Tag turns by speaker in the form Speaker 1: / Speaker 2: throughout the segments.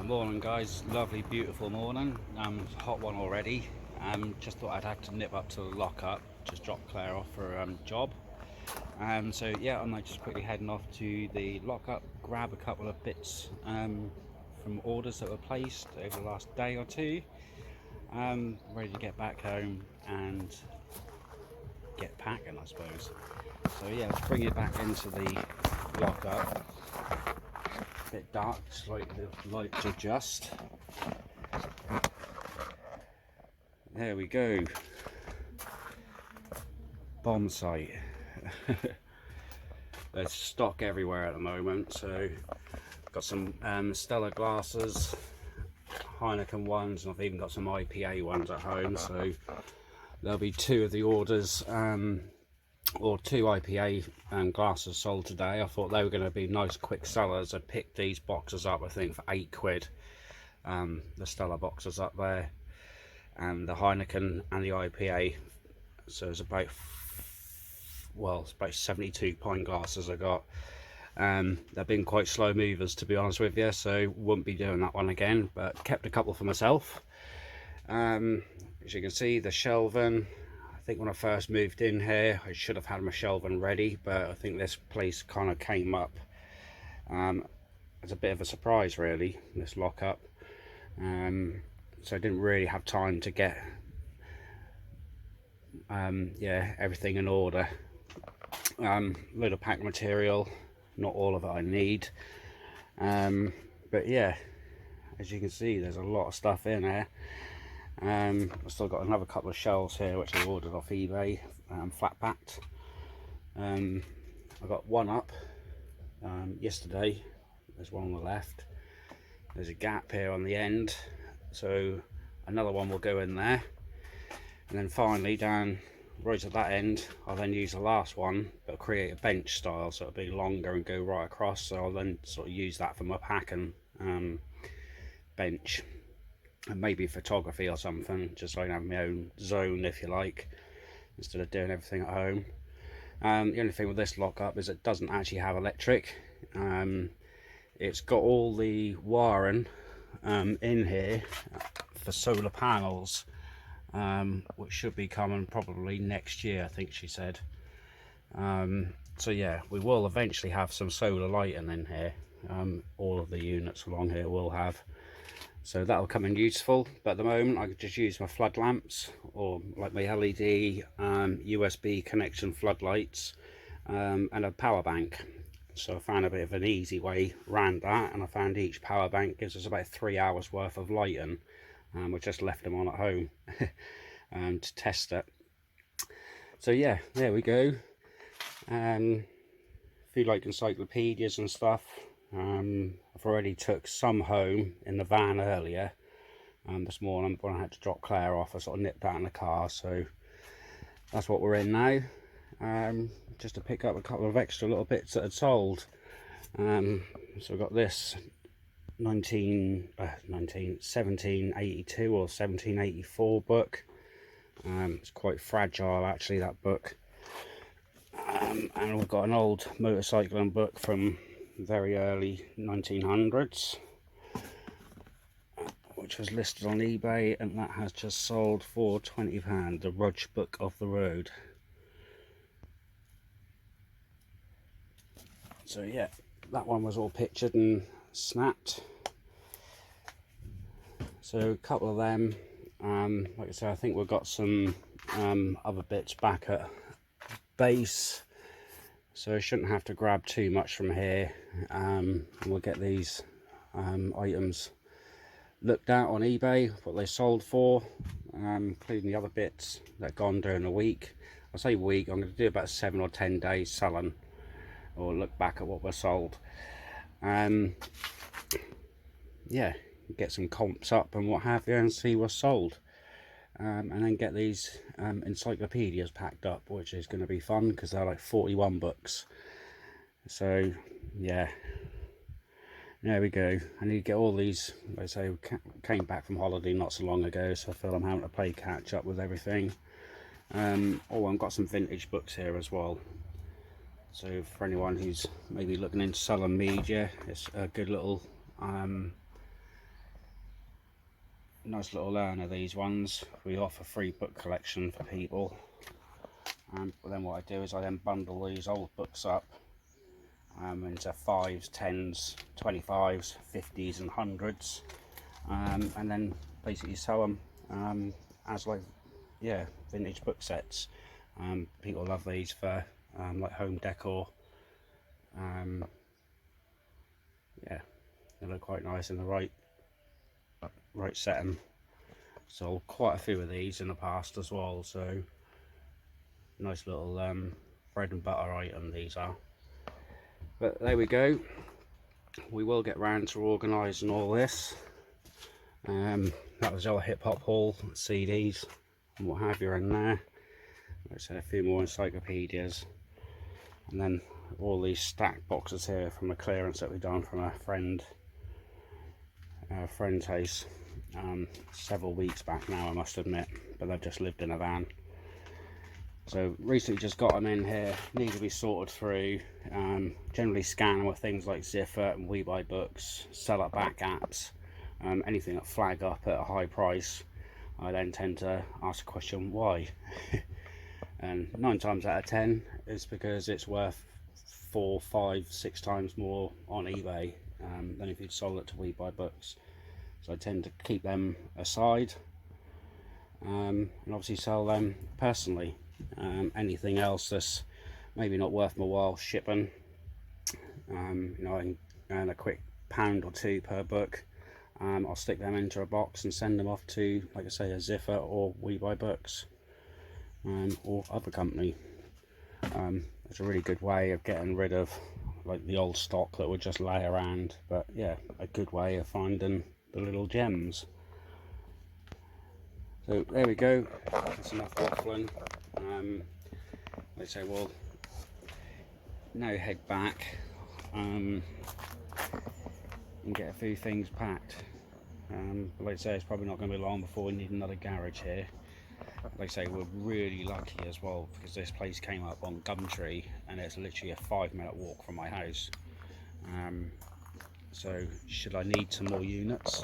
Speaker 1: Morning guys, lovely beautiful morning. It's a hot one already. Just thought I'd have to nip up to the lockup, just drop Claire off for a job. So yeah, I'm just quickly heading off to the lockup, grab a couple of bits from orders that were placed over the last day or two. Ready to get back home and get packing, I suppose. So yeah, let's bring it back into the lockup. Bit dark, slightly the lights adjust. There we go. Bomb site. There's stock everywhere at the moment, so got some Stella glasses, Heineken ones, and I've even got some IPA ones at home, so there'll be two of the orders or two IPA glasses sold today. I thought they were going to be nice quick sellers. I picked these boxes up, I think for £8. The Stella boxes up there, and the Heineken and the IPA. So it's about, well, it's about 72 pint glasses I got. They've been quite slow movers, to be honest with you, so won't be doing that one again, but kept a couple for myself. As you can see, the shelving, I think when I first moved in here I should have had my shelving ready, but I think this place kind of came up as a bit of a surprise really, this lockup. So I didn't really have time to get yeah, everything in order. Load of pack material, not all of it I need, but yeah, as you can see there's a lot of stuff in here. I've still got another couple of shelves here which I ordered off eBay, flat packed. I got one up yesterday. There's one on the left, there's a gap here on the end, so another one will go in there, and then finally down right at that end I'll then use the last one but create a bench style, so it'll be longer and go right across, so I'll then sort of use that for my packing bench, and maybe photography or something, just so I can have my own zone, if you like, instead of doing everything at home. The only thing with this lockup is it doesn't actually have electric. It's got all the wiring in here for solar panels, which should be coming probably next year, I think she said. So yeah, we will eventually have some solar lighting in here. All of the units along here will have, so that'll come in useful, but at the moment I could just use my flood lamps, or like my LED USB connection floodlights, and a power bank. So I found a bit of an easy way around that, and I found each power bank gives us about 3 hours worth of lighting. We just left them on at home to test it. So yeah, there we go. A few like encyclopedias and stuff. I've already took some home in the van earlier this morning when I had to drop Claire off. I sort of nipped out in the car, so that's what we're in now, just to pick up a couple of extra little bits that had sold. So I've got this 1782 or 1784 book. It's quite fragile actually, that book. And we've got an old motorcycling book from very early 1900s, which was listed on eBay, and that has just sold for £20. The Rudge Book of the Road. So yeah, that one was all pictured and snapped. So a couple of them. Like I said, I think we've got some other bits back at base, so I shouldn't have to grab too much from here. We'll get these items looked at on eBay, what they sold for, including the other bits that gone during the week. I say week, I'm going to do about 7 or 10 days selling, or look back at what was sold. Yeah, get some comps up and what have you, and see what's sold. And then get these encyclopedias packed up, which is going to be fun because they're like 41 books. So yeah, there we go. I need to get all these. Like I say, came back from holiday not so long ago, so I feel I'm having to play catch up with everything. Oh, I've got some vintage books here as well, so for anyone who's maybe looking into selling media, it's a good little nice little learner, these ones. We offer free book collection for people. But then what I do is I then bundle these old books up into 5s, 10s, 25s, 50s and 100s, and then basically sell them as like, yeah, vintage book sets. People love these for like home decor. Yeah, they look quite nice in the right setting. Sold quite a few of these in the past as well, so nice little bread and butter item these are. But there we go, we will get round to organising all this. That was our hip hop haul, CDs and what have you in there. Like I said, a few more encyclopedias, and then all these stacked boxes here from a clearance that we've done from a friend's house several weeks back now, I must admit, but they've just lived in a van. So recently just got them in here, need to be sorted through. Generally scan with things like Ziffer and We Buy Books, sell up back apps, anything that flag up at a high price. I then tend to ask the question why. And 9 times out of 10 is because it's worth 4, 5, 6 times more on eBay than if you'd sold it to We Buy Books. So I tend to keep them aside and obviously sell them personally. Anything else that's maybe not worth my while shipping, you know, I can earn a quick £1 or £2 per book. I'll stick them into a box and send them off to, like I say, a Ziffer or We Buy Books or other company. It's a really good way of getting rid of like the old stock that would just lay around, but yeah, a good way of finding the little gems. So there we go, that's enough waffling. Like I say, we'll now head back and get a few things packed. But like I say, it's probably not going to be long before we need another garage here. Like I say, we're really lucky as well because this place came up on Gumtree and it's literally a 5-minute walk from my house. So should I need some more units,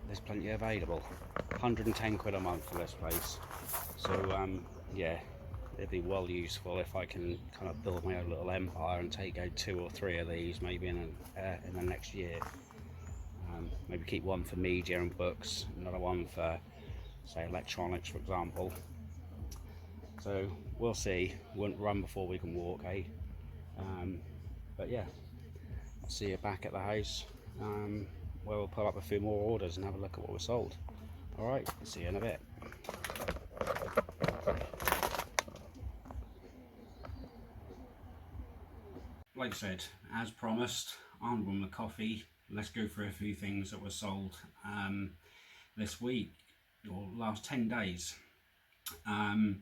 Speaker 1: there's plenty available. 110 quid a month for this place. So yeah, it'd be well useful if I can kind of build my own little empire and take out 2 or 3 of these maybe in the next year. Maybe keep one for media and books, another one for, say, electronics, for example. So we'll see. Won't run before we can walk, eh? But yeah, I'll see you back at the house where we'll pull up a few more orders and have a look at what we sold. Alright, see you in a bit. Like I said, as promised, armed with my coffee, let's go through a few things that were sold this week, or last 10 days. I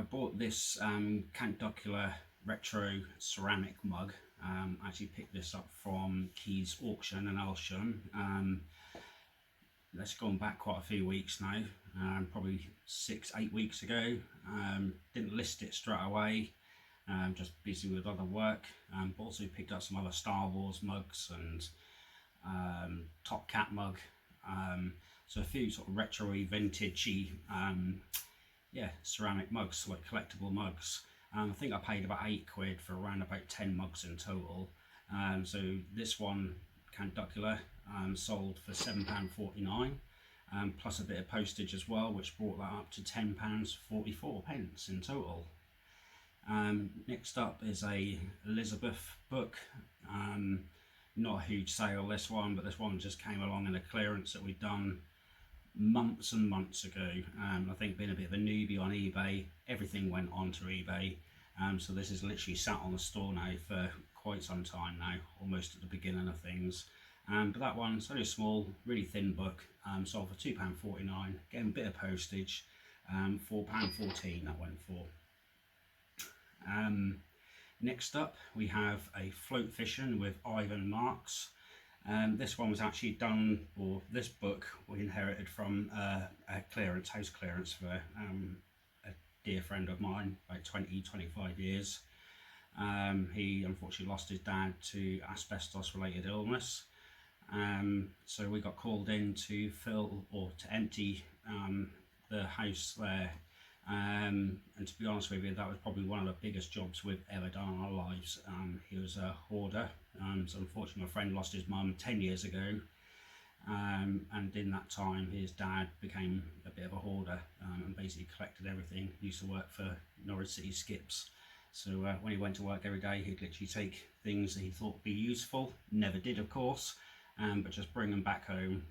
Speaker 1: bought this cant retro ceramic mug. I actually picked this up from Key's auction in Elsham. That's gone back quite a few weeks now, probably 6-8 weeks ago. Didn't list it straight away, just busy with other work. But also picked up some other Star Wars mugs and Top Cat mug. So a few sort of retro-y, vintagey, yeah, ceramic mugs, like collectible mugs. I think I paid about 8 quid for around about 10 mugs in total. So this one, Cantucular, sold for £7.49, plus a bit of postage as well, which brought that up to £10.44 in total. Next up is a Elizabeth book. Not a huge sale this one, but this one just came along in a clearance that we'd done months and months ago. I think being a bit of a newbie on eBay, everything went onto eBay. So this is literally sat on the store now for quite some time now, almost at the beginning of things. But that one's only a small, really thin book, sold for £2.49, getting a bit of postage, £4.14 that went for. Next up we have a float fishing with Ivan Marks. This one was actually done, or this book we inherited from a clearance, house clearance for a dear friend of mine, about 20-25 years. He unfortunately lost his dad to asbestos related illness. So we got called in to fill or to empty the house there. And to be honest with you, that was probably one of the biggest jobs we've ever done in our lives. He was a hoarder. So unfortunately my friend lost his mum 10 years ago. And in that time his dad became a bit of a hoarder and basically collected everything. He used to work for Norwich City Skips. So when he went to work every day, he'd literally take things that he thought would be useful, never did of course, but just bring them back home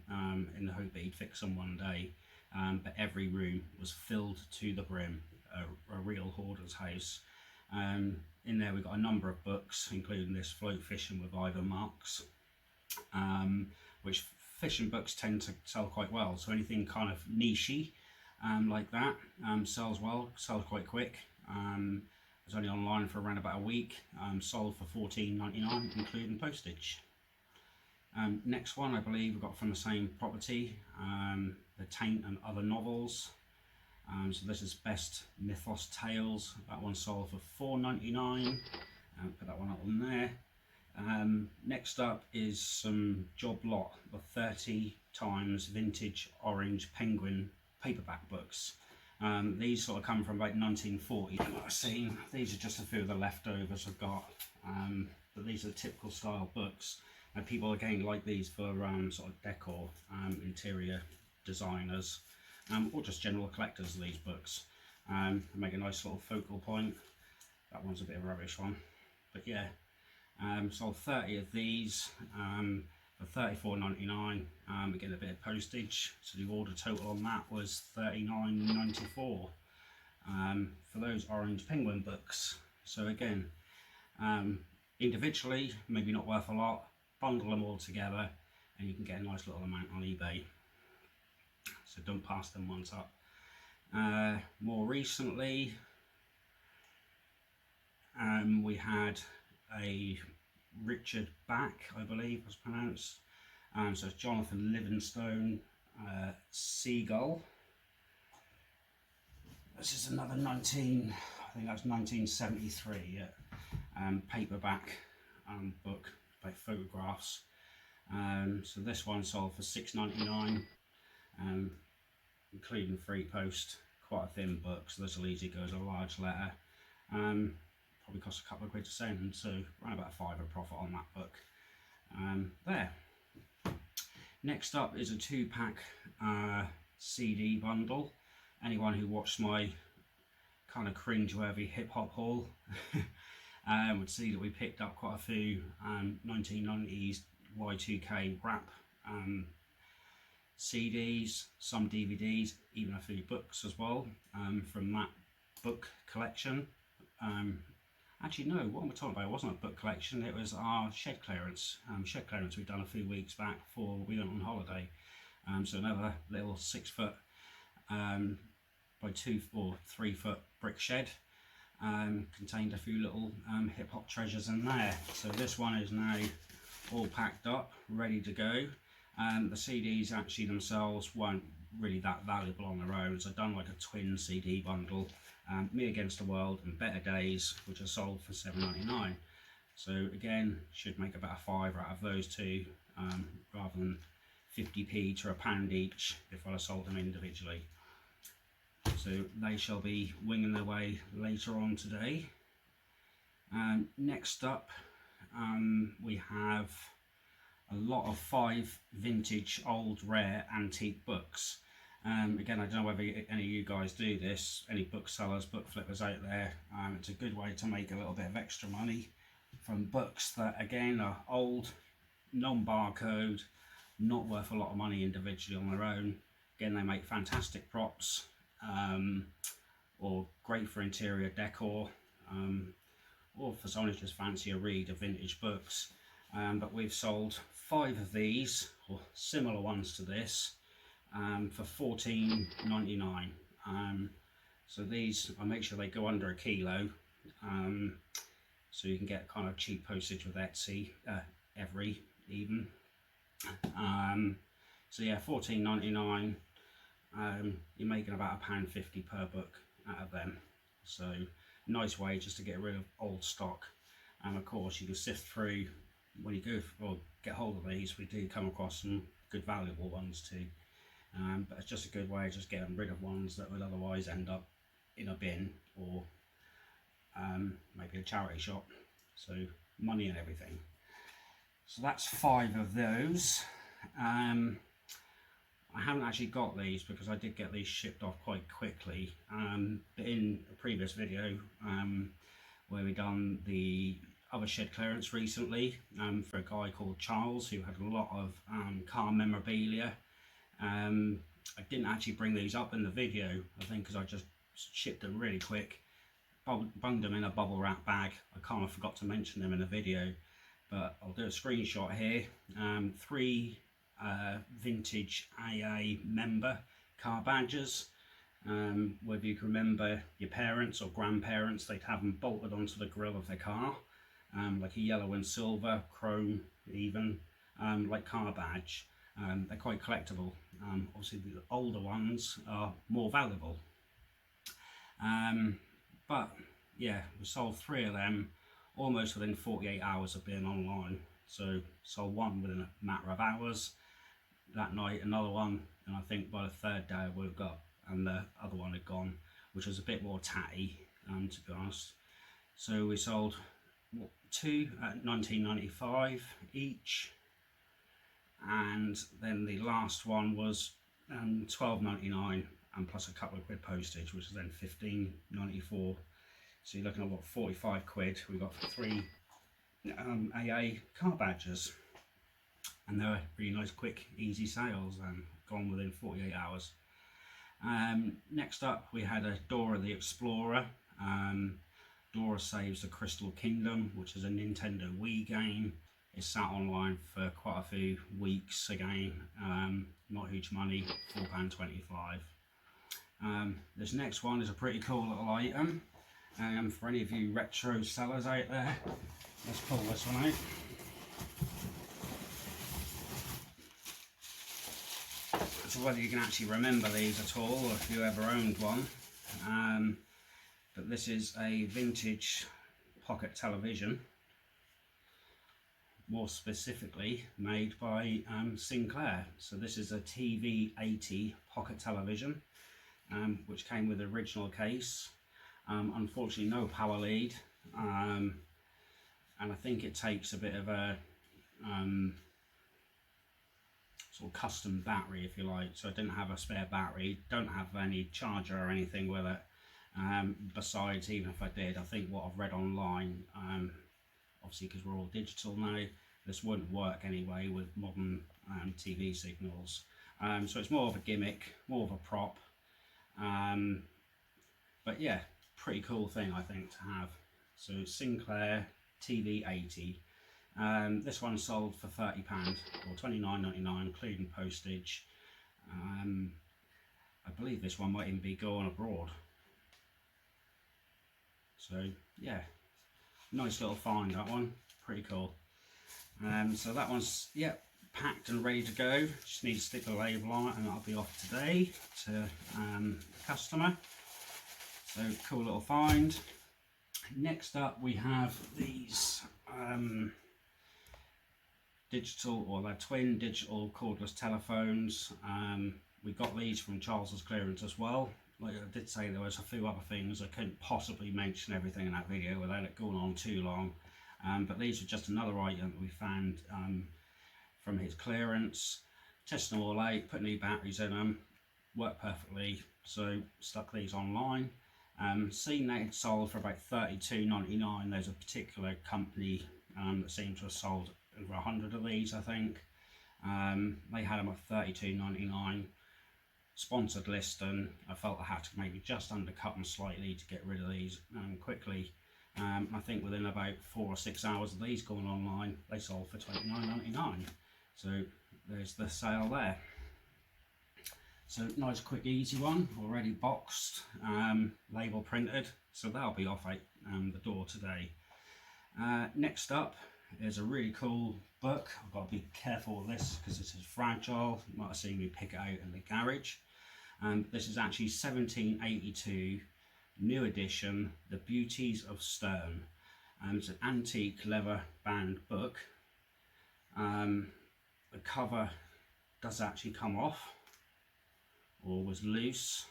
Speaker 1: in the hope that he'd fix them one day. But every room was filled to the brim, a real hoarder's house. In there we've got a number of books, including this Float Fishing with Ivan Marks, which fishing books tend to sell quite well. So anything kind of nichey like that sells well, sells quite quick. It was only online for around about a week, sold for $14.99 including postage. Next one I believe we got from the same property, the Taint and Other Novels. So this is Best Mythos Tales. That one sold for $4.99. Put that one up on there. Next up is some job lot of 30 times vintage orange penguin paperback books. These sort of come from about 1940. I've seen these are just a few of the leftovers I've got, but these are typical style books. And people again like these for sort of decor, interior designers, or just general collectors of these books. Make a nice little focal point. That one's a bit of a rubbish one, but yeah. Sold 30 of these for $34.99. Again, a bit of postage, so the order total on that was $39.94 for those orange penguin books. So again, individually maybe not worth a lot, bundle them all together and you can get a nice little amount on eBay. So don't pass them ones up. More recently, we had a Richard Back, I believe was pronounced. So it's Jonathan Livingstone, Seagull. This is another I think that's 1973, yeah. Paperback book by photographs. So this one sold for $6.99, including free post. Quite a thin book, so this will easily go as a large letter. Probably cost a couple of quid to send, so around about £5 profit on that book. There. Next up is a 2-pack CD bundle. Anyone who watched my kind of cringe-worthy hip-hop haul would see that we picked up quite a few 1990s Y2K rap CDs, some DVDs, even a few books as well from that book collection. Actually no, what am I talking about? It wasn't a book collection, it was our shed clearance. Shed clearance we'd done a few weeks back before we went on holiday. So another little 6 foot by 2 or 3 foot brick shed. Contained a few little hip hop treasures in there. So this one is now all packed up, ready to go. The CDs actually themselves weren't really that valuable on their own, so I've done like a twin CD bundle, Me Against the World and Better Days, which are sold for $7.99. So again, should make about a £5 out of those two, rather than 50p to £1 each if I sold them individually. So they shall be winging their way later on today. Next up, we have a lot of 5 vintage old rare antique books. Again, I don't know whether any of you guys do this, any booksellers, book flippers out there. It's a good way to make a little bit of extra money from books that again are old, non-barcode, not worth a lot of money individually on their own. Again, they make fantastic props, or great for interior decor, or for someone who just fancy a read of vintage books. But we've sold 5 of these, or similar ones to this, for $14.99. So these, I make sure they go under a kilo, so you can get kind of cheap postage with Etsy, Every even. So yeah, £14.99. You're making about £1.50 per book out of them. So nice way just to get rid of old stock. And of course you can sift through when you go or get hold of these. We do come across some good valuable ones too. But it's just a good way of just getting rid of ones that would otherwise end up in a bin or maybe a charity shop. So money and everything. So that's 5 of those. I haven't actually got these because I did get these shipped off quite quickly. But in a previous video where we done the other shed clearance recently for a guy called Charles who had a lot of car memorabilia. I didn't actually bring these up in the video, I think, because I just shipped them really quick. Bunged them in a bubble wrap bag. I kind of forgot to mention them in the video, but I'll do a screenshot here. 3 vintage AA member car badges. Whether you can remember your parents or grandparents, they'd have them bolted onto the grille of their car, like a yellow and silver, chrome even, like car badge. They're quite collectible. Obviously the older ones are more valuable. But yeah, we sold 3 of them almost within 48 hours of being online. So sold one within a matter of hours. That night another one, and I think by the 3rd day I woke up and the other one had gone, which was a bit more tatty, to be honest. So we sold 2 at £19.95 each, and then the last one was £12.99 and plus a couple of quid postage, which is then £15.94. So you're looking at what, 45 quid. We got 3 AA car badges, and they were really nice, quick, easy sales, gone within 48 hours. Next up we had a Dora the Explorer. Dora Saves the Crystal Kingdom, which is a Nintendo Wii game. It's sat online for quite a few weeks again. Not huge money, £4.25. This next one is a pretty cool little item. For any of you retro sellers out there, let's pull this one out. So whether you can actually remember these at all, or if you ever owned one, but this is a vintage pocket television, more specifically made by Sinclair. So this is a TV80 pocket television, which came with the original case. Unfortunately no power lead, and I think it takes a bit of a sort of custom battery, if you like. So I didn't have a spare battery, don't have any charger or anything with it. Besides, even if I did, I think what I've read online, obviously because we're all digital now, this wouldn't work anyway with modern TV signals. So it's more of a gimmick, more of a prop. But yeah, pretty cool thing I think to have. So Sinclair TV80. This one sold for £30 or £29.99 including postage. I believe this one might even be going abroad. So yeah, nice little find, that one, pretty cool. So that one's, yeah, packed and ready to go. Just need to stick the label on it and that'll be off today to the customer. So cool little find. Next up we have these digital, or they're twin digital cordless telephones. We got these from Charles's clearance as well. Like I did say, there was a few other things. I couldn't possibly mention everything in that video without it going on too long. But these were just another item that we found from his clearance. Testing them all out, put new batteries in them, worked perfectly. So stuck these online. Seen they had sold for about £32.99. There's a particular company that seems to have sold over 100 of these, I think. They had them at £32.99. Sponsored list, and I felt I had to maybe just undercut them slightly to get rid of these quickly. I think within about 4 or 6 hours of these going online, they sold for £29.99. So there's the sale there. So nice, quick, easy one, already boxed, label printed. So that'll be off out the door today. Next up is a really cool book. I've got to be careful with this because this is fragile. You might have seen me pick it out in the garage. This is actually 1782 new edition, The Beauties of Stone. It's an antique leather bound book. The cover does actually come off, or was loose.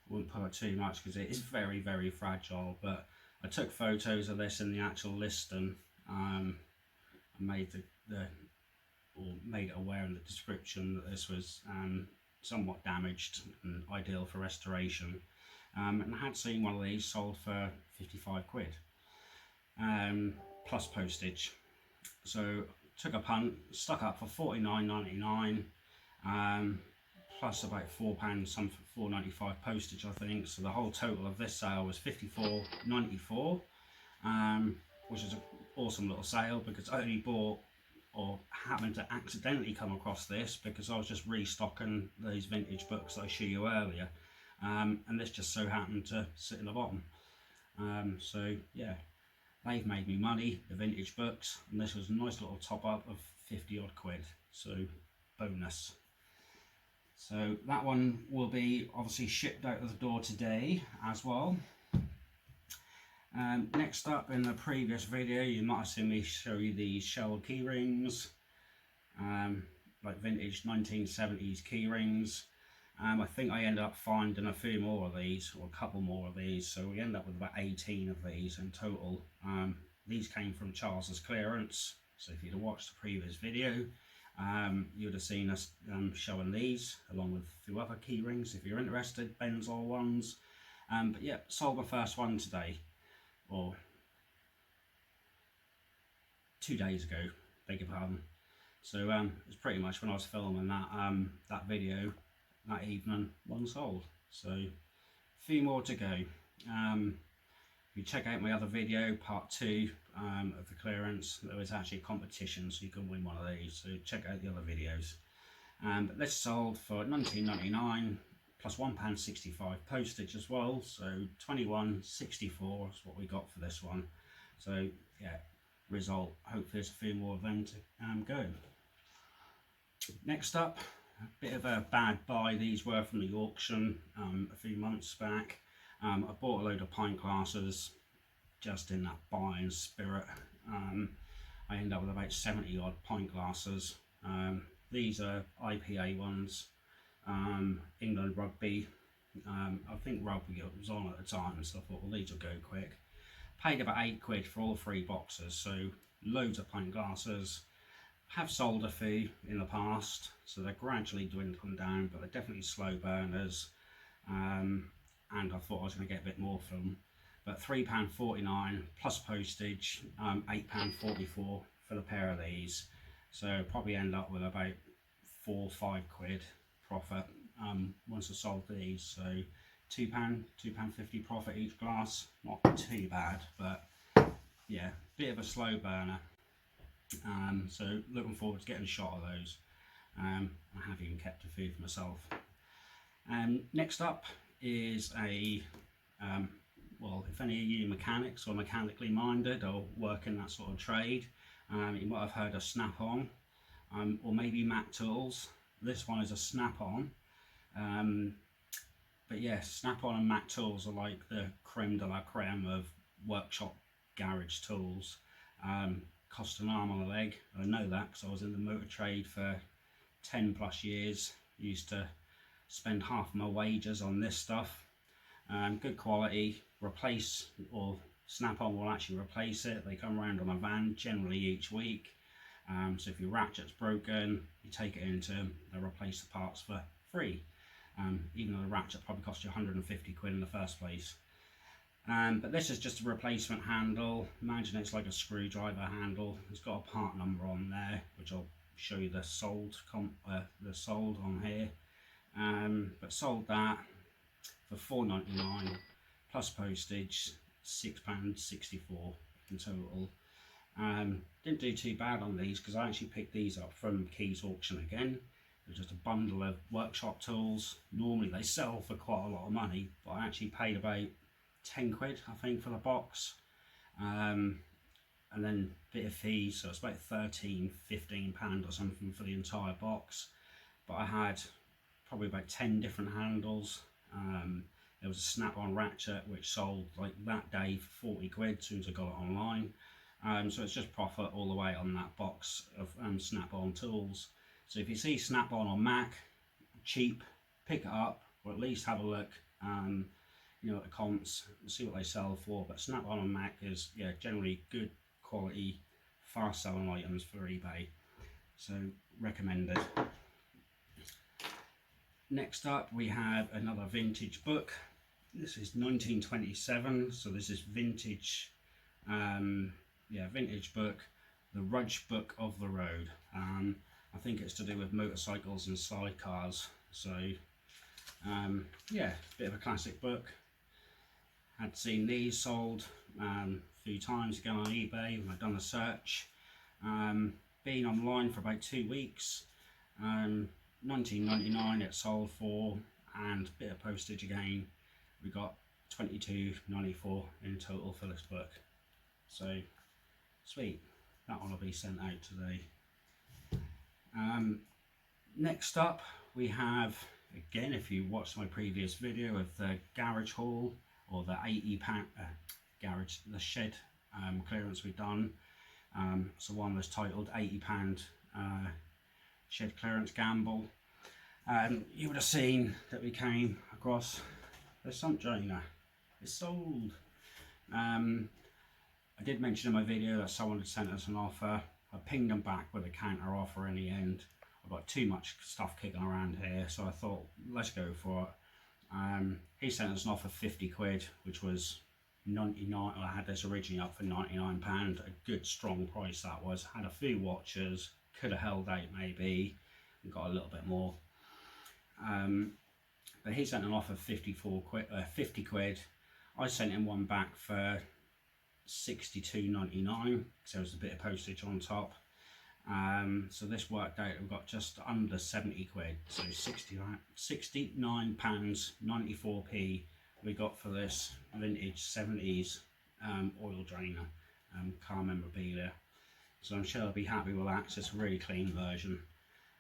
Speaker 1: I wouldn't put it too much because it is very, very fragile, but I took photos of this in the actual listing. I made made it aware in the description that this was somewhat damaged and ideal for restoration. And I had seen one of these sold for 55 quid plus postage. So took a punt, stuck up for £49.99 plus about £4, some £4.95 postage I think. So the whole total of this sale was £54.94, which is an awesome little sale because I only bought, or happened to accidentally come across this because I was just restocking those vintage books that I showed you earlier, and this just so happened to sit in the bottom. So yeah, they've made me money, the vintage books, and this was a nice little top up of 50 odd quid, so bonus. So that one will be obviously shipped out of the door today as well. Next up, in the previous video you might have seen me show you these shell key rings, like vintage 1970s key rings. I think I ended up finding a few more of these, or a couple more of these, so we end up with about 18 of these in total. These came from Charles's clearance, so if you'd have watched the previous video, you would have seen us showing these along with a few other key rings if you're interested, Benzol ones. But yeah, sold my first one today, or 2 days ago, beg your pardon. So it was pretty much when I was filming that video that evening, one sold. So a few more to go. If you check out my other video, part 2 of the clearance, there was actually a competition so you can win one of these, so check out the other videos. But this sold for £19.99 plus £1.65 postage as well, so £21.64 is what we got for this one. So yeah, result, hopefully there's a few more of them to go. Next up, a bit of a bad buy. These were from the auction a few months back. I bought a load of pint glasses just in that buying spirit. I ended up with about 70 odd pint glasses. These are IPA ones, England Rugby. I think Rugby was on at the time, so I thought, well, these will go quick. Paid about 8 quid for all 3 boxes, so loads of pint glasses. Have sold a few in the past, so they're gradually dwindling down, but they're definitely slow burners. And I thought I was going to get a bit more for them, but £3.49 plus postage, £8.44 for the pair of these, so probably end up with about 4 or 5 quid profit once I sold these. So £2.50 profit each glass, not too bad, but yeah, bit of a slow burner. So looking forward to getting a shot of those. I have even kept a few for myself. Next up is a well, if any of you mechanics or mechanically minded or work in that sort of trade, you might have heard of Snap-on, or maybe Mac Tools. This one is a Snap-on, but yeah, Snap-on and Mac Tools are like the creme de la creme of workshop garage tools. Cost an arm and a leg. I know that because I was in the motor trade for 10 plus years. Used to spend half my wages on this stuff. Good quality, replace, or Snap-on will actually replace it. They come around on a van generally each week. So if your ratchet's broken, you take it into them, they'll replace the parts for free. Even though the ratchet probably cost you 150 quid in the first place. But this is just a replacement handle. Imagine it's like a screwdriver handle. It's got a part number on there, which I'll show you the sold on here. But sold that for £4.99 plus postage, £6.64 in total. Didn't do too bad on these because I actually picked these up from Keys Auction again. They're just a bundle of workshop tools. Normally they sell for quite a lot of money, but I actually paid about 10 quid I think for the box, and and then a bit of fees, so it's about £13–15 or something for the entire box. But I had probably about 10 different handles. There was a snap-on ratchet which sold like that day for 40 quid as soon as I got it online. So it's just profit all the way on that box of snap-on tools. So if you see snap-on on Mac, cheap, pick it up, or at least have a look, you know, at the comps, see what they sell for. But snap-on on Mac is, yeah, generally good quality, fast selling items for eBay. So recommended. Next up we have another vintage book. This is 1927, so this is vintage, vintage book, the Rudge Book of the Road. I think it's to do with motorcycles and sidecars. So yeah, bit of a classic book. Had seen these sold a few times again on eBay when I've done a search. Been online for about 2 weeks. $19.99 it sold for, and a bit of postage again. We got $22.94 in total for this book. So sweet, that one will be sent out today. Next up we have, again, if you watched my previous video of the garage haul, or the £80 garage, the shed clearance we've done. So one was titled £80 shed clearance gamble. You would have seen that we came across the sump drainer. It's sold. I did mention in my video that someone had sent us an offer. I pinged them back with a counter offer in the end. I've got too much stuff kicking around here, so I thought, let's go for it. He sent us an offer of 50 quid, which was 99. I had this originally up for £99. A good strong price that was. Had a few watches, could have held out maybe and got a little bit more. But he sent an offer of 50 quid. I sent him one back for £62.99 because there was a bit of postage on top. So this worked out, we've got just under 70 quid, so £69.94 we got for this vintage 70s oil drainer, car memorabilia. So I'm sure I'll be happy with that, because it's a really clean version.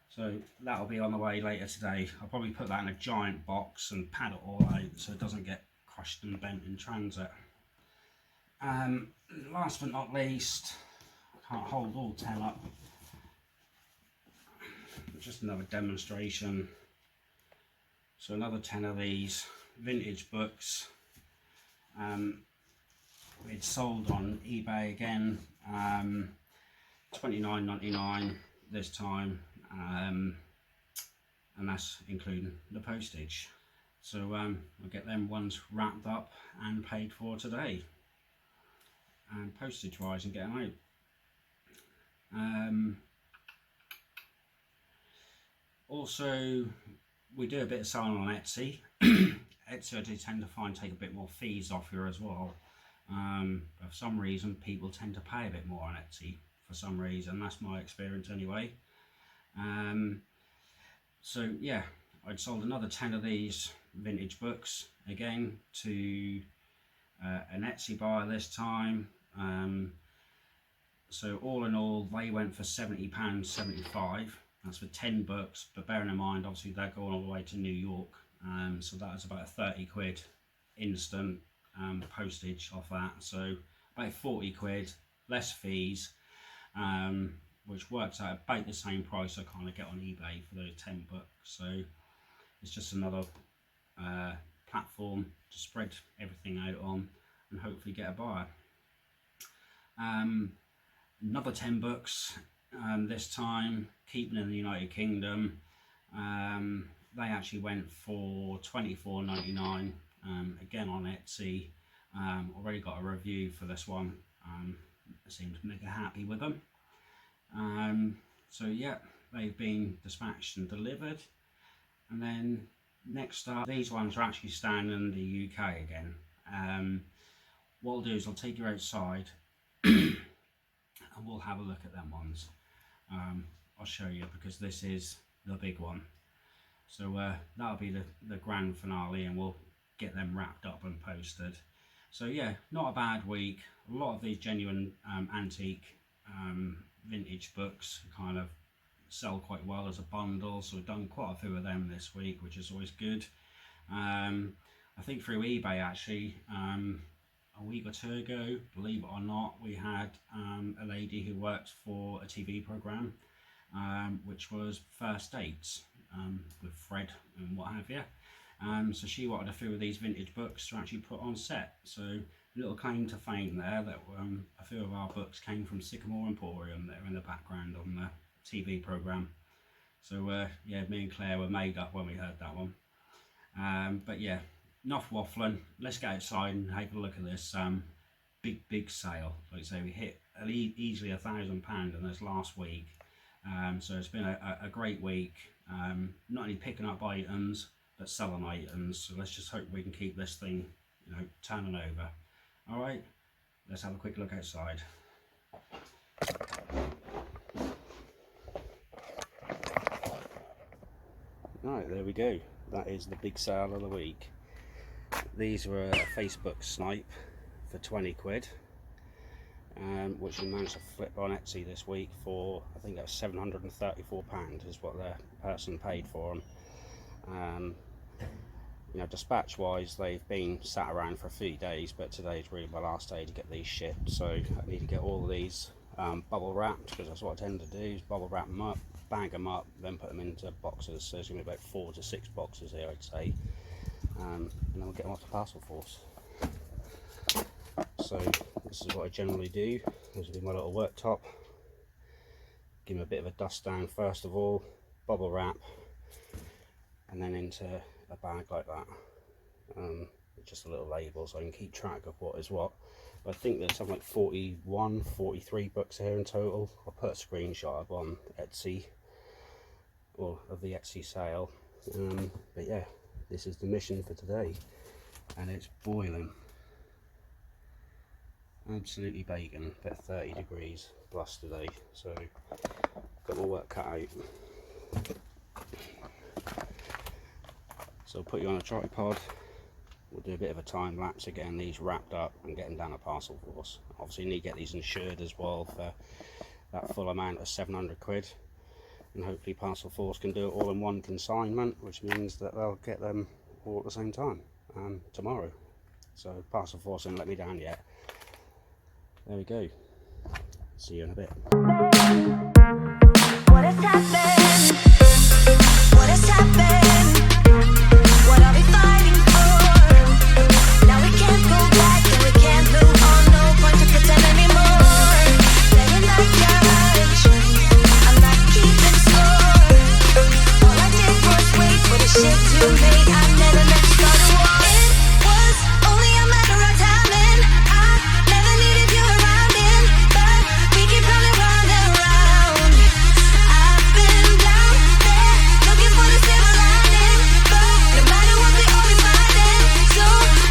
Speaker 1: So that'll be on the way later today. I'll probably put that in a giant box and pad it all out so it doesn't get crushed and bent in transit. Last but not least, I can't hold all 10 up. Just another demonstration. So another 10 of these vintage books. It's sold on eBay again. $29.99 this time, and that's including the postage. So I'll get them ones wrapped up and paid for today, and postage wise, and get them out. Also, we do a bit of selling on Etsy. Etsy I do tend to find take a bit more fees off here as well. But for some reason people tend to pay a bit more on Etsy for some reason. That's my experience anyway. So yeah, I'd sold another 10 of these vintage books again to an Etsy buyer this time. So all in all they went for £70.75. That's for 10 books, but bearing in mind obviously they're going all the way to New York, so that was about a 30 quid instant postage off that, so about 40 quid less fees, which works out about the same price I kind of get on eBay for those 10 books. So it's just another platform to spread everything out on and hopefully get a buyer. Another 10 books, this time keeping in the United Kingdom. They actually went for £24.99, again on Etsy. Already got a review for this one. I seemed mega happy with them. So yeah, they've been dispatched and delivered. And then next up, these ones are actually staying in the UK again. What I'll do is I'll take you outside and we'll have a look at them ones. I'll show you, because this is the big one. So that'll be the grand finale, and we'll get them wrapped up and posted. So yeah, not a bad week. A lot of these genuine antique vintage books kind of sell quite well as a bundle, so we've done quite a few of them this week, which is always good. I think through eBay actually, a week or two ago, believe it or not, we had a lady who worked for a TV program, which was First Dates with Fred and what have you. So she wanted a few of these vintage books to actually put on set. So a little claim to fame there that a few of our books came from Sycamore Emporium that are in the background on the TV program. So yeah, me and Claire were made up when we heard that one. But yeah, enough waffling. Let's get outside and have a look at this big sale. Like I say, we hit easily £1,000 in this last week. So it's been a great week. Not only picking up items, but selling items. So let's just hope we can keep this thing, you know, turning over. All right, let's have a quick look outside. Right, there we go. That is the big sale of the week. These were a Facebook Snipe for 20 quid, which we managed to flip on Etsy this week for, I think that was £734 is what the person paid for them. You know, dispatch wise, they've been sat around for a few days, but today's really my last day to get these shipped, so I need to get all of these bubble wrapped, because that's what I tend to do, is bubble wrap them up, bag them up, then put them into boxes. So there's going to be about 4 to 6 boxes here, I'd say, and then we'll get them off the parcel force. So this is what I generally do. This will be my little worktop. Give them a bit of a dust down first of all, bubble wrap, and then into a bag like that, with just a little label so I can keep track of what is what. I think there's something like 43 books here in total. I'll put a screenshot up on Etsy, or of the Etsy sale. But yeah, this is the mission for today, and it's boiling. Absolutely bacon, about 30 degrees plus today, so got my work cut out. So I'll put you on a tripod. We'll do a bit of a time lapse of getting these wrapped up and getting down a parcel force. Obviously you need to get these insured as well for that full amount of 700 quid. And hopefully parcel force can do it all in one consignment, which means that they'll get them all at the same time tomorrow. So parcel force didn't let me down yet. There we go. See you in a bit.
Speaker 2: What has happened? What has happened? What are we fighting for? Now we can't go back and we can't move on. No point to pretend anymore. Setting that garage, I'm not keeping score. All I did was wait for the shit to make. I never meant to start a war. It was only a matter of timing. I never needed you around in, but we keep running round and round. I've been down there looking for the silver lining, but no matter what we always find it. So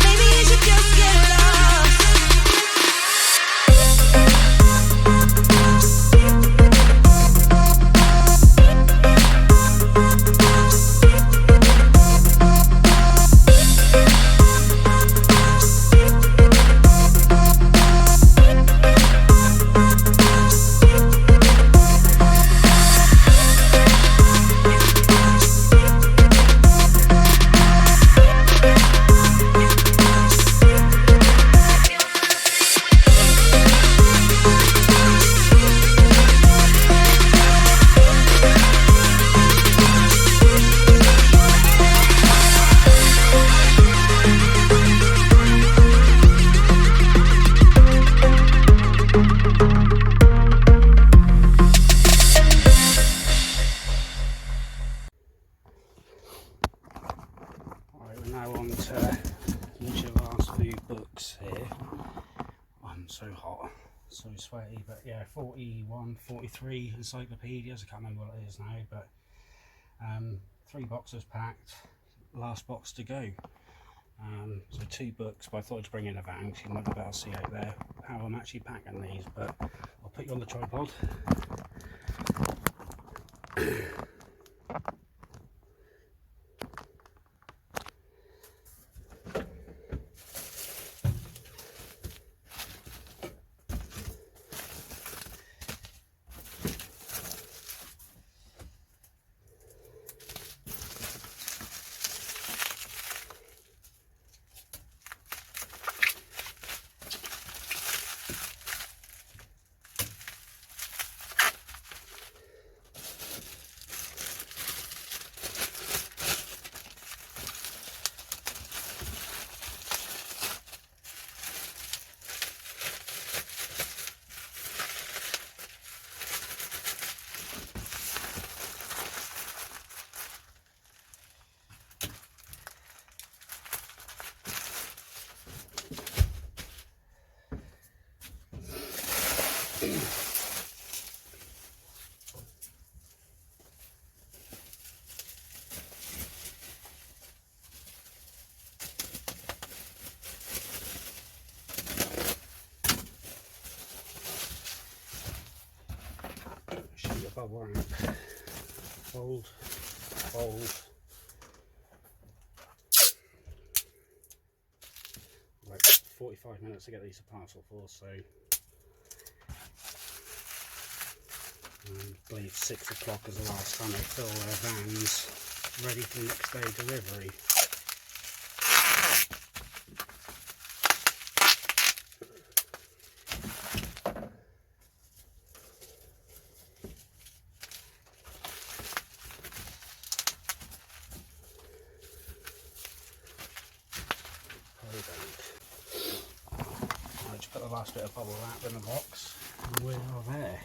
Speaker 2: maybe you should just get lost.
Speaker 1: We're now on to each of our last few books here. I'm so hot, so sweaty, but yeah, 41, 43 encyclopedias, I can't remember what it is now, but 3 boxes packed, last box to go. So 2 books, but I thought I'd bring in a van, so you might be able to see out there how I'm actually packing these, but I'll put you on the tripod. bubble wrap. Fold, fold. Like 45 minutes to get these to parcel for, so I believe 6 o'clock is the last time they fill their vans ready for next day delivery. I just put the last bit of bubble wrap in the box and we are there.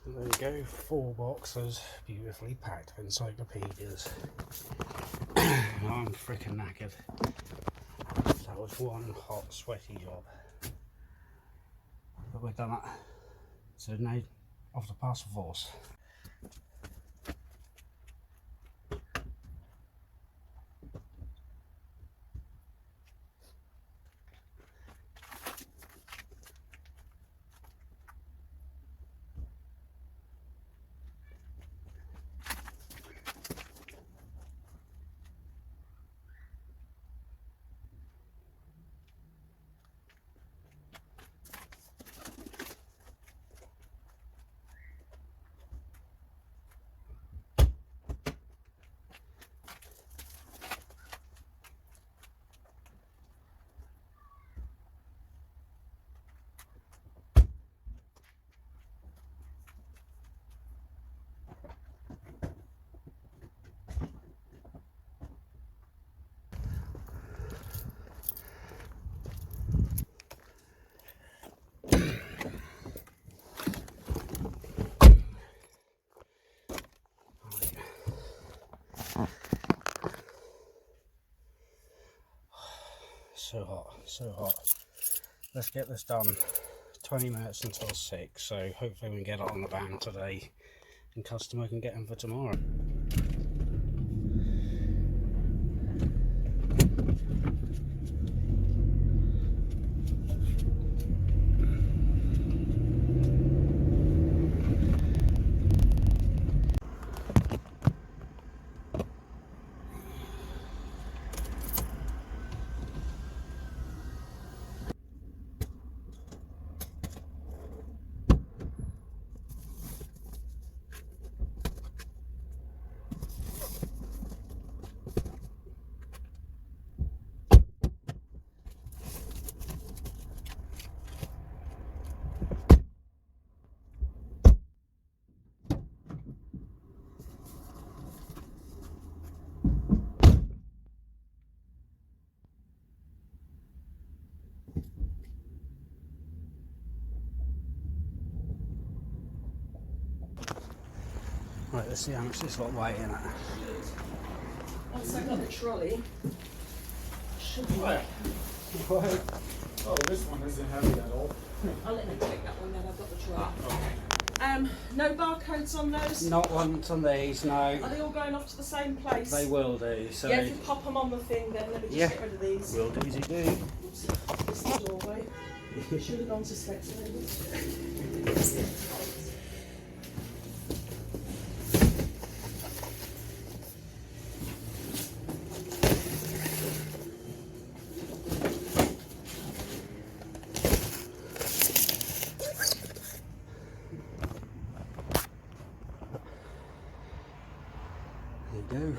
Speaker 1: There we go, 4 boxes beautifully packed of encyclopedias. I'm freaking knackered. That was one hot sweaty job. But we've done that. So now off to parcel force. So hot, so hot. Let's get this done. 20 minutes until 6, so hopefully we can get it on the van today and customer can get them for tomorrow. Right, let's see how much this lot weighing at.
Speaker 3: Once I got the trolley, should be.
Speaker 4: Right. Oh, this one isn't heavy at all.
Speaker 3: I'll let you take that one then. I've got the trolley.
Speaker 4: Okay.
Speaker 3: No barcodes on those.
Speaker 1: Not one on these, no.
Speaker 3: Are they all going off to the same place?
Speaker 1: They will do. So
Speaker 3: Yeah, if you pop them on the thing, then let me just get rid of these.
Speaker 1: will do as you do.
Speaker 3: Oops, this is the doorway. Should have gone to Specsavers.
Speaker 1: There you go.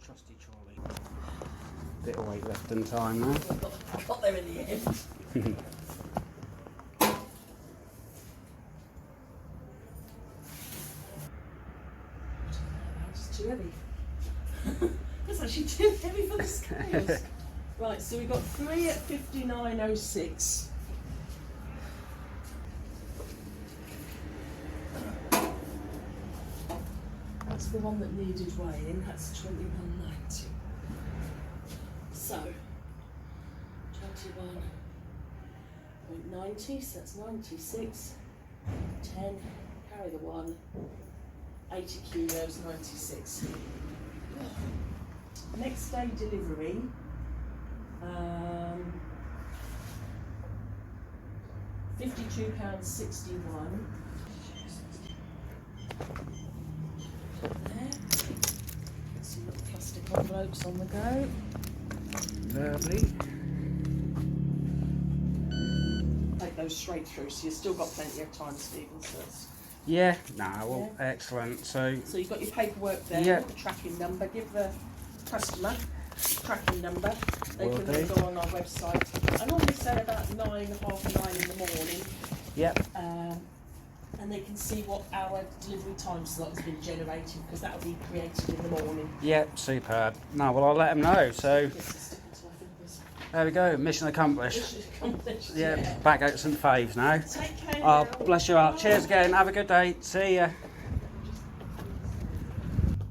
Speaker 1: Trusty trolley. Bit of weight left in time now.
Speaker 3: Got there in the end. That's too heavy. That's actually too heavy for the scales. Right, so we've got 3 at 59.06. That's the one that needed weighing, that's 21.90. So, 21.90, so that's 96. 10, carry the 1, 80 kilos, 96. Next day delivery, £52.61. There. Some little plastic envelopes on the go.
Speaker 1: Lovely.
Speaker 3: Take those straight through, so you've still got plenty of time, Stephen. So,
Speaker 1: Yeah, well, excellent. So
Speaker 3: you've got your paperwork there,
Speaker 1: Yeah.
Speaker 3: the tracking number. Give the customer tracking number. They
Speaker 1: Will
Speaker 3: can
Speaker 1: do.
Speaker 3: then go on our website. I normally say about 9, half 9 in the morning.
Speaker 1: yep,
Speaker 3: And they can see what our delivery time slot has been generated, because that will be created in the morning.
Speaker 1: yep, superb. No, well, I'll let them know. So
Speaker 3: Yes, it's sticking to my fingers.
Speaker 1: there we go, mission accomplished.
Speaker 3: Mission accomplished,
Speaker 1: Yeah, back out St Faves now.
Speaker 3: Take care
Speaker 1: Oh,
Speaker 3: now.
Speaker 1: bless you heart. Cheers again. Have a good day. See ya.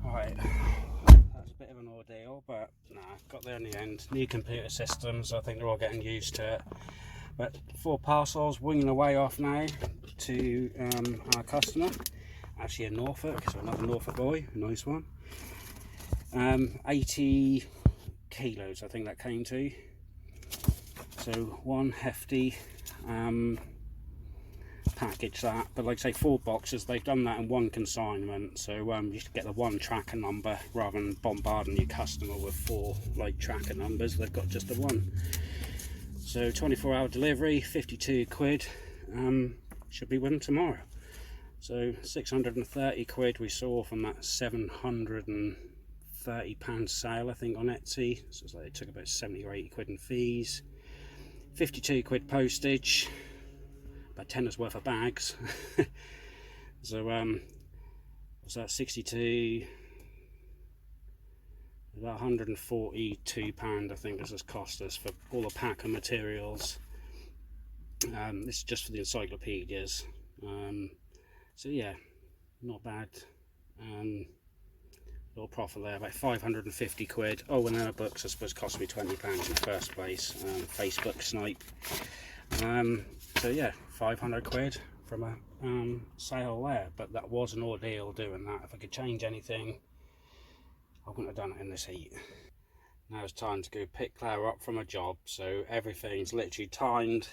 Speaker 1: Right, that's a bit of an ordeal, but nah, got there in the end. New computer systems, I think they're all getting used to it. But 4 parcels winging away off now to our customer, actually in Norfolk, so another Norfolk boy, a nice one. 80 kilos, I think that came to. So one hefty package that, but like I say, 4 boxes. They've done that in one consignment, so you should get the one tracker number rather than bombarding your customer with 4 like tracker numbers. They've got just the one. So 24-hour delivery, 52 quid. Should be with them tomorrow. So 630 quid we saw from that £730 sale, I think, on Etsy. So it's like it took about 70 or 80 quid in fees. 52 quid postage. About 10's worth of bags. So was that 62? About £142 I think this has cost us for all the pack of materials. This is just for the encyclopedias. So yeah, not bad. Little profit there, about 550 quid. Oh, and then the books I suppose cost me £20 in the first place. Facebook Snipe. So yeah, 500 quid from a sale there, but that was an ordeal doing that. If I could change anything, I wouldn't have done it in this heat. Now it's time to go pick Claire up from a job, so everything's literally timed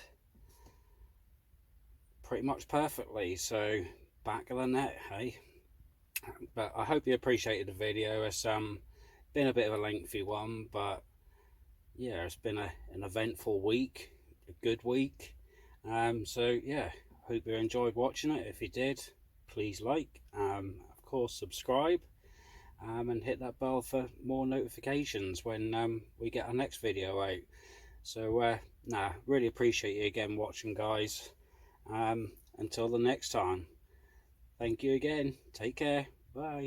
Speaker 1: pretty much perfectly. So back of the net, hey. But I hope you appreciated the video. It's been a bit of a lengthy one, but yeah, it's been an eventful week, a good week. So yeah, hope you enjoyed watching it. If you did, please like, of course subscribe, and hit that bell for more notifications when we get our next video out. So really appreciate you again watching, guys. Until the next time, thank you again, take care, bye.